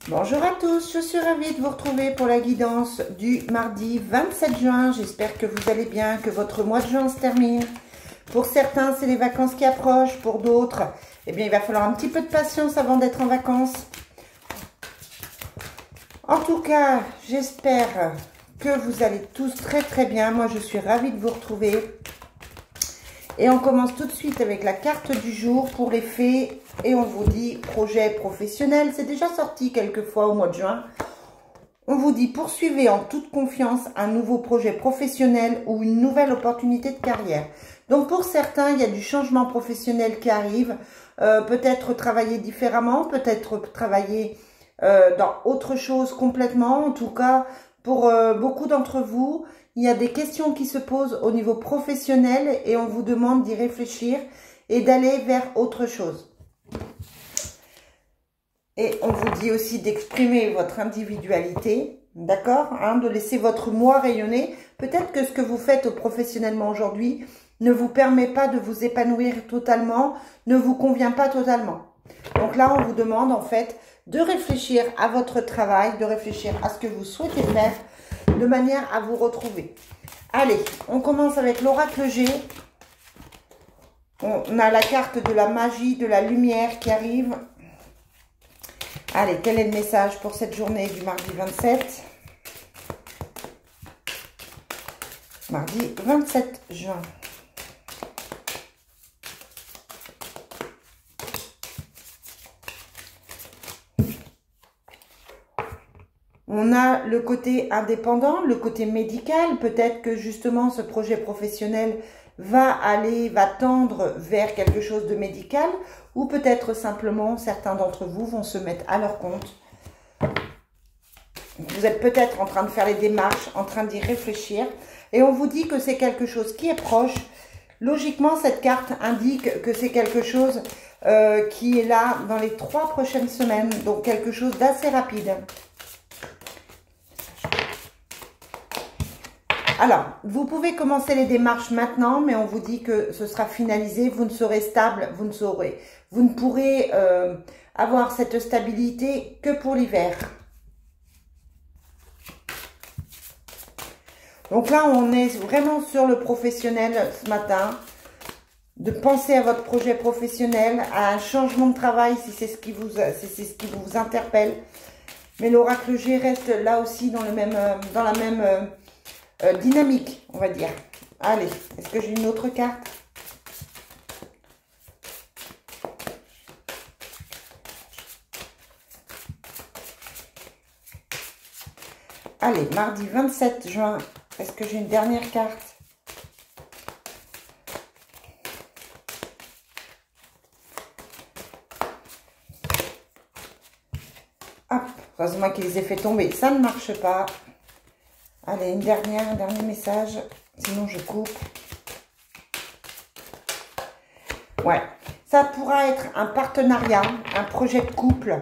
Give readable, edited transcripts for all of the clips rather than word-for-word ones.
Bonjour à tous, je suis ravie de vous retrouver pour la guidance du mardi 27 juin. J'espère que vous allez bien, que votre mois de juin se termine. Pour certains, c'est les vacances qui approchent. Pour d'autres, eh bien, il va falloir un petit peu de patience avant d'être en vacances. En tout cas, j'espère que vous allez tous très bien. Moi, je suis ravie de vous retrouver. Et on commence tout de suite avec la carte du jour pour les fées. Et on vous dit projet professionnel. C'est déjà sorti quelques fois au mois de juin. On vous dit poursuivez en toute confiance un nouveau projet professionnel ou une nouvelle opportunité de carrière. Donc pour certains, il y a du changement professionnel qui arrive. Peut-être travailler différemment, peut-être travailler dans autre chose complètement. En tout cas, pour beaucoup d'entre vous, il y a des questions qui se posent au niveau professionnel et on vous demande d'y réfléchir et d'aller vers autre chose. Et on vous dit aussi d'exprimer votre individualité, d'accord, de laisser votre moi rayonner. Peut-être que ce que vous faites professionnellement aujourd'hui ne vous permet pas de vous épanouir totalement, ne vous convient pas totalement. Donc là, on vous demande en fait de réfléchir à votre travail, de réfléchir à ce que vous souhaitez faire, de manière à vous retrouver. Allez, on commence avec l'oracle G. On a la carte de la magie, de la lumière qui arrive. Allez, quel est le message pour cette journée du mardi 27? Mardi 27 juin. On a le côté indépendant, le côté médical. Peut-être que justement ce projet professionnel va tendre vers quelque chose de médical. Ou peut-être simplement certains d'entre vous vont se mettre à leur compte. Vous êtes peut-être en train de faire les démarches, en train d'y réfléchir. Et on vous dit que c'est quelque chose qui est proche. Logiquement, cette carte indique que c'est quelque chose qui est là dans les 3 prochaines semaines. Donc quelque chose d'assez rapide. Alors, vous pouvez commencer les démarches maintenant, mais on vous dit que ce sera finalisé. Vous ne serez stable, vous ne pourrez avoir cette stabilité que pour l'hiver. Donc là, on est vraiment sur le professionnel ce matin. De penser à votre projet professionnel, à un changement de travail si c'est ce qui vous interpelle. Mais l'oracle G reste là aussi dans la même dynamique, on va dire. Allez, est-ce que j'ai une autre carte? Allez, mardi 27 juin, est-ce que j'ai une dernière carte? Hop, heureusement qu'ils les ai fait tomber, ça ne marche pas. Allez, un dernier message, sinon je coupe. Ouais, ça pourra être un partenariat, un projet de couple.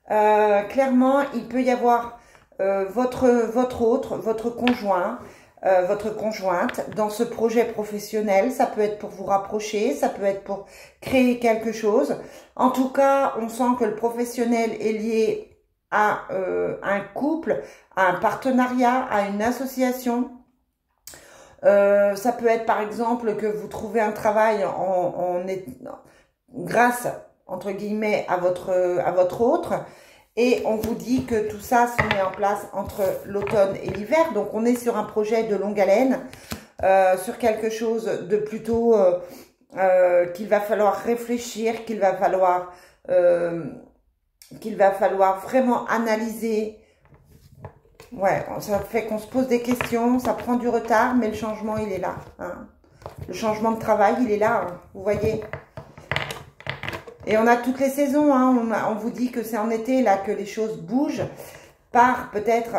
Clairement, il peut y avoir votre conjoint, votre conjointe dans ce projet professionnel. Ça peut être pour vous rapprocher, ça peut être pour créer quelque chose. En tout cas, on sent que le professionnel est lié à un couple, à un partenariat, à une association. Ça peut être par exemple que vous trouvez un travail grâce, entre guillemets, à votre autre. Et on vous dit que tout ça se met en place entre l'automne et l'hiver. Donc on est sur un projet de longue haleine, sur quelque chose de plutôt qu'il va falloir réfléchir, qu'il va falloir vraiment analyser. Ouais, ça fait qu'on se pose des questions, ça prend du retard, mais le changement, il est là. Le changement de travail, il est là, vous voyez. Et on a toutes les saisons, on vous dit que c'est en été, là, que les choses bougent, par peut-être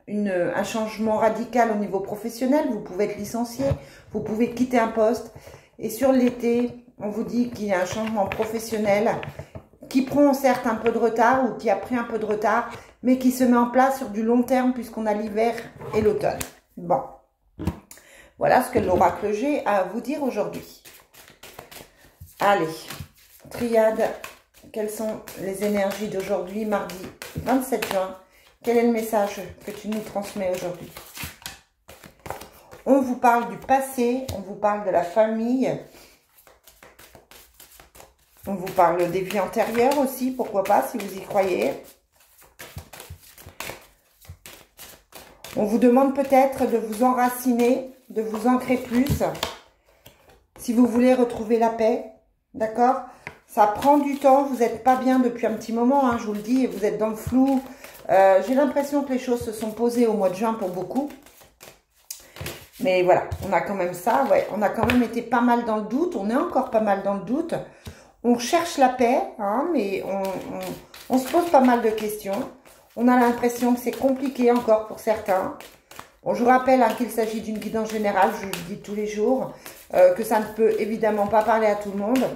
un changement radical au niveau professionnel. Vous pouvez être licencié, vous pouvez quitter un poste. Et sur l'été, on vous dit qu'il y a un changement professionnel qui prend certes un peu de retard ou qui a pris un peu de retard, mais qui se met en place sur du long terme puisqu'on a l'hiver et l'automne. Bon, voilà ce que l'oracle G a à vous dire aujourd'hui. Allez, triade quelles sont les énergies d'aujourd'hui, mardi 27 juin? Quel est le message que tu nous transmets aujourd'hui? On vous parle du passé, on vous parle de la famille, on vous parle des vies antérieures aussi, pourquoi pas, si vous y croyez. On vous demande peut-être de vous enraciner, de vous ancrer plus, si vous voulez retrouver la paix, d'accord? Ça prend du temps, vous n'êtes pas bien depuis un petit moment, hein, je vous le dis, vous êtes dans le flou. J'ai l'impression que les choses se sont posées au mois de juin pour beaucoup. Mais voilà, on a quand même ça, ouais, on a quand même été pas mal dans le doute, on est encore pas mal dans le doute. On cherche la paix, hein, mais on se pose pas mal de questions. On a l'impression que c'est compliqué encore pour certains. Bon, je vous rappelle hein, qu'il s'agit d'une guidance générale, je vous le dis tous les jours, que ça ne peut évidemment pas parler à tout le monde.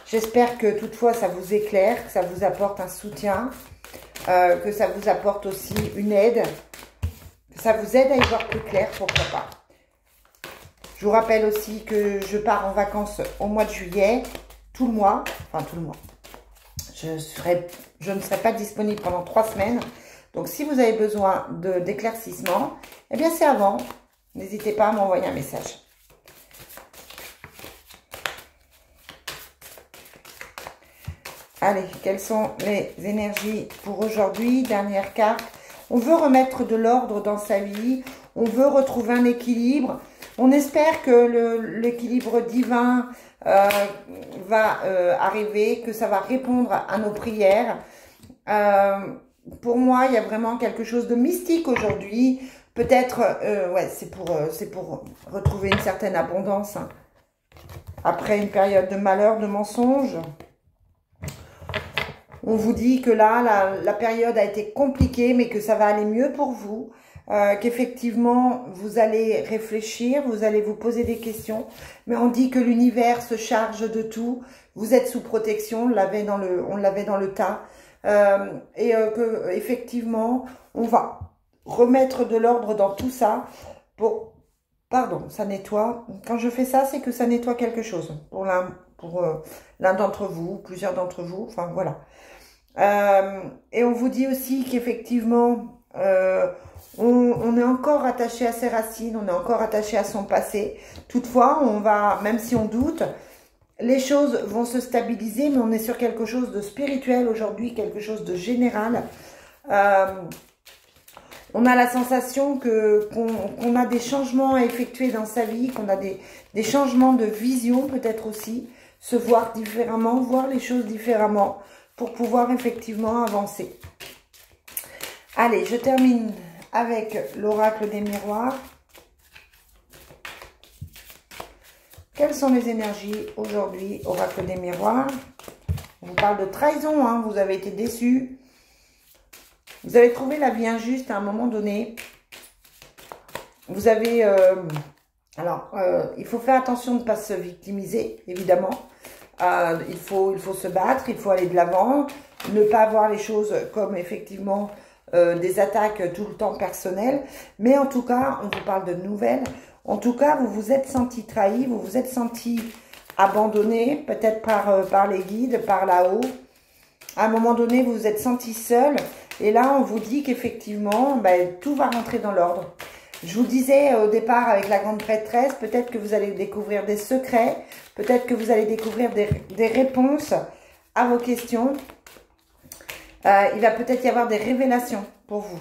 J'espère que toutefois ça vous éclaire, que ça vous apporte un soutien, que ça vous apporte aussi une aide, que ça vous aide à y voir plus clair, pourquoi pas. Je vous rappelle aussi que je pars en vacances au mois de juillet, tout le mois, enfin tout le mois. Je ne serai pas disponible pendant 3 semaines. Donc si vous avez besoin d'éclaircissement, eh bien c'est avant. N'hésitez pas à m'envoyer un message. Allez, quelles sont les énergies pour aujourd'hui? Dernière carte. On veut remettre de l'ordre dans sa vie. On veut retrouver un équilibre. On espère que l'équilibre divin va arriver, que ça va répondre à nos prières. Pour moi, il y a vraiment quelque chose de mystique aujourd'hui. Peut-être, ouais, c'est pour retrouver une certaine abondance. Hein. Après une période de malheur, de mensonges. On vous dit que là, la période a été compliquée, mais que ça va aller mieux pour vous. Qu'effectivement, vous allez réfléchir, vous allez vous poser des questions. Mais on dit que l'univers se charge de tout. Vous êtes sous protection, on l'avait dans le tas. Et que effectivement, on va remettre de l'ordre dans tout ça. Pardon, ça nettoie. Quand je fais ça, c'est que ça nettoie quelque chose. Pour l'un d'entre vous, plusieurs d'entre vous. Enfin, voilà. Et on vous dit aussi qu'effectivement, on est encore attaché à ses racines, on est encore attaché à son passé. Toutefois, même si on doute, les choses vont se stabiliser, mais on est sur quelque chose de spirituel aujourd'hui, quelque chose de général. On a la sensation qu'on a des changements à effectuer dans sa vie, qu'on a des changements de vision peut-être aussi, se voir différemment, voir les choses différemment pour pouvoir effectivement avancer. Allez, je termine avec l'oracle des miroirs. Quelles sont les énergies aujourd'hui, oracle des miroirs? On vous parle de trahison, hein, vous avez été déçus. Vous avez trouvé la vie injuste à un moment donné. Vous avez... il faut faire attention de ne pas se victimiser, évidemment. Il faut se battre, il faut aller de l'avant. Ne pas voir les choses comme effectivement des attaques tout le temps personnelles. Mais en tout cas, on vous parle de nouvelles. En tout cas, vous vous êtes senti trahi, vous vous êtes senti abandonné, peut-être par les guides, par là-haut. À un moment donné, vous vous êtes senti seul. Et là, on vous dit qu'effectivement, tout va rentrer dans l'ordre. Je vous disais au départ avec la grande prêtresse, peut-être que vous allez découvrir des secrets, peut-être que vous allez découvrir des réponses à vos questions. Il va peut-être y avoir des révélations pour vous.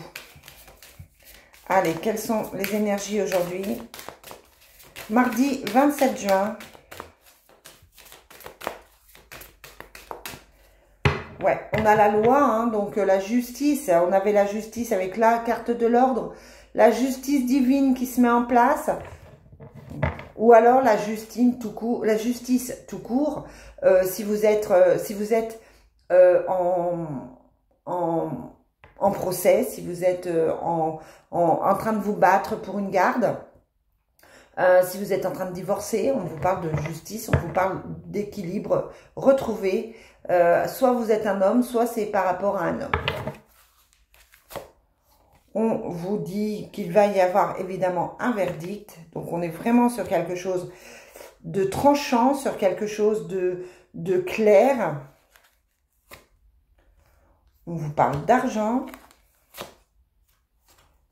Allez, quelles sont les énergies aujourd'hui? Mardi 27 juin. Ouais, on a la loi, hein, donc la justice. On avait la justice avec la carte de l'ordre. La justice divine qui se met en place. Ou alors la justice tout court. Si vous êtes en procès, si vous êtes en train de vous battre pour une garde. Si vous êtes en train de divorcer, on vous parle de justice, on vous parle d'équilibre retrouvé. Soit vous êtes un homme, soit c'est par rapport à un homme. On vous dit qu'il va y avoir évidemment un verdict. Donc on est vraiment sur quelque chose de tranchant, sur quelque chose de clair. On vous parle d'argent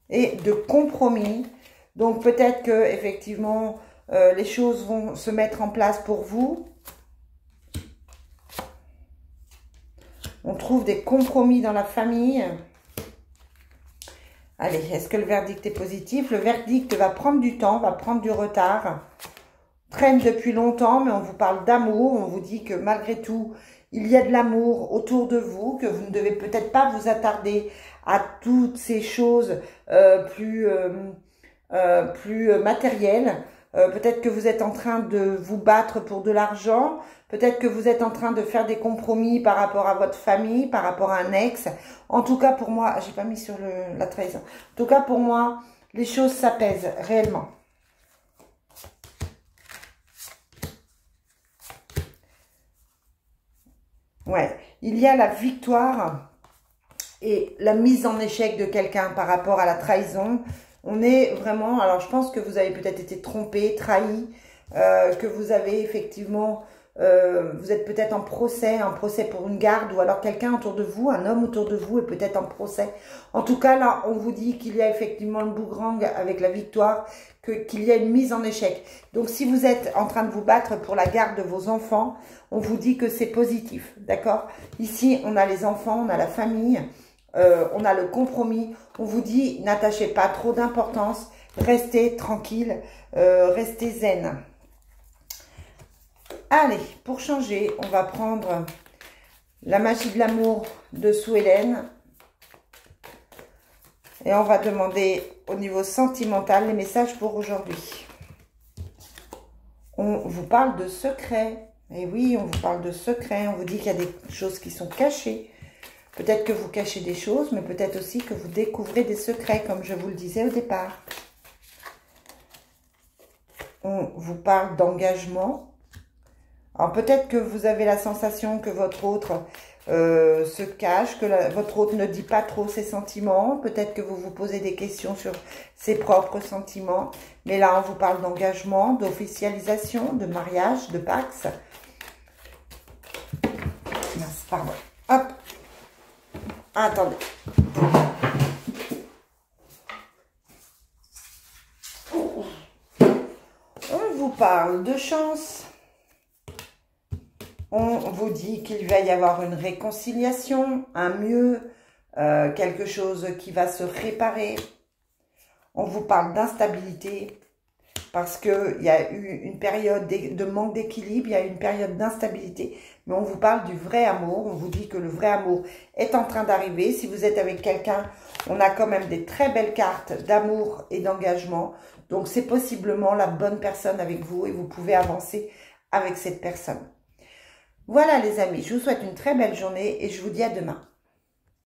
et de compromis. Donc peut-être que effectivement les choses vont se mettre en place pour vous. On trouve des compromis dans la famille. Allez, est-ce que le verdict est positif? Le verdict va prendre du temps, va prendre du retard. Traîne depuis longtemps, mais on vous parle d'amour. On vous dit que malgré tout, il y a de l'amour autour de vous, que vous ne devez peut-être pas vous attarder à toutes ces choses plus matérielles. Peut-être que vous êtes en train de vous battre pour de l'argent. Peut-être que vous êtes en train de faire des compromis par rapport à votre famille, par rapport à un ex. En tout cas, pour moi, j'ai pas mis sur la trahison. En tout cas, pour moi, les choses s'apaisent réellement. Ouais, il y a la victoire et la mise en échec de quelqu'un par rapport à la trahison. On est vraiment, alors je pense que vous avez peut-être été trompé, trahi, que vous avez effectivement, vous êtes peut-être en procès pour une garde, ou alors quelqu'un autour de vous, un homme autour de vous est peut-être en procès. En tout cas, là, on vous dit qu'il y a effectivement le boomerang avec la victoire, qu'il y a une mise en échec. Donc, si vous êtes en train de vous battre pour la garde de vos enfants, on vous dit que c'est positif, d'accord? Ici, on a les enfants, on a la famille, on a le compromis. On vous dit, n'attachez pas trop d'importance, restez tranquille, restez zen. Allez, pour changer, on va prendre la magie de l'amour de Sue Ellen. Et on va demander au niveau sentimental les messages pour aujourd'hui. On vous parle de secrets. Et oui, on vous parle de secrets. On vous dit qu'il y a des choses qui sont cachées. Peut-être que vous cachez des choses, mais peut-être aussi que vous découvrez des secrets, comme je vous le disais au départ. On vous parle d'engagement. Alors peut-être que vous avez la sensation que votre autre se cache, que votre autre ne dit pas trop ses sentiments. Peut-être que vous vous posez des questions sur ses propres sentiments. Mais là, on vous parle d'engagement, d'officialisation, de mariage, de pax. Mince, pardon. Hop. Attendez. On vous parle de chance. On vous dit qu'il va y avoir une réconciliation, un mieux, quelque chose qui va se réparer. On vous parle d'instabilité parce qu'il y a eu une période de manque d'équilibre, il y a eu une période d'instabilité. Mais on vous parle du vrai amour. On vous dit que le vrai amour est en train d'arriver. Si vous êtes avec quelqu'un, on a quand même des très belles cartes d'amour et d'engagement. Donc, c'est possiblement la bonne personne avec vous et vous pouvez avancer avec cette personne. Voilà les amis, je vous souhaite une très belle journée et je vous dis à demain.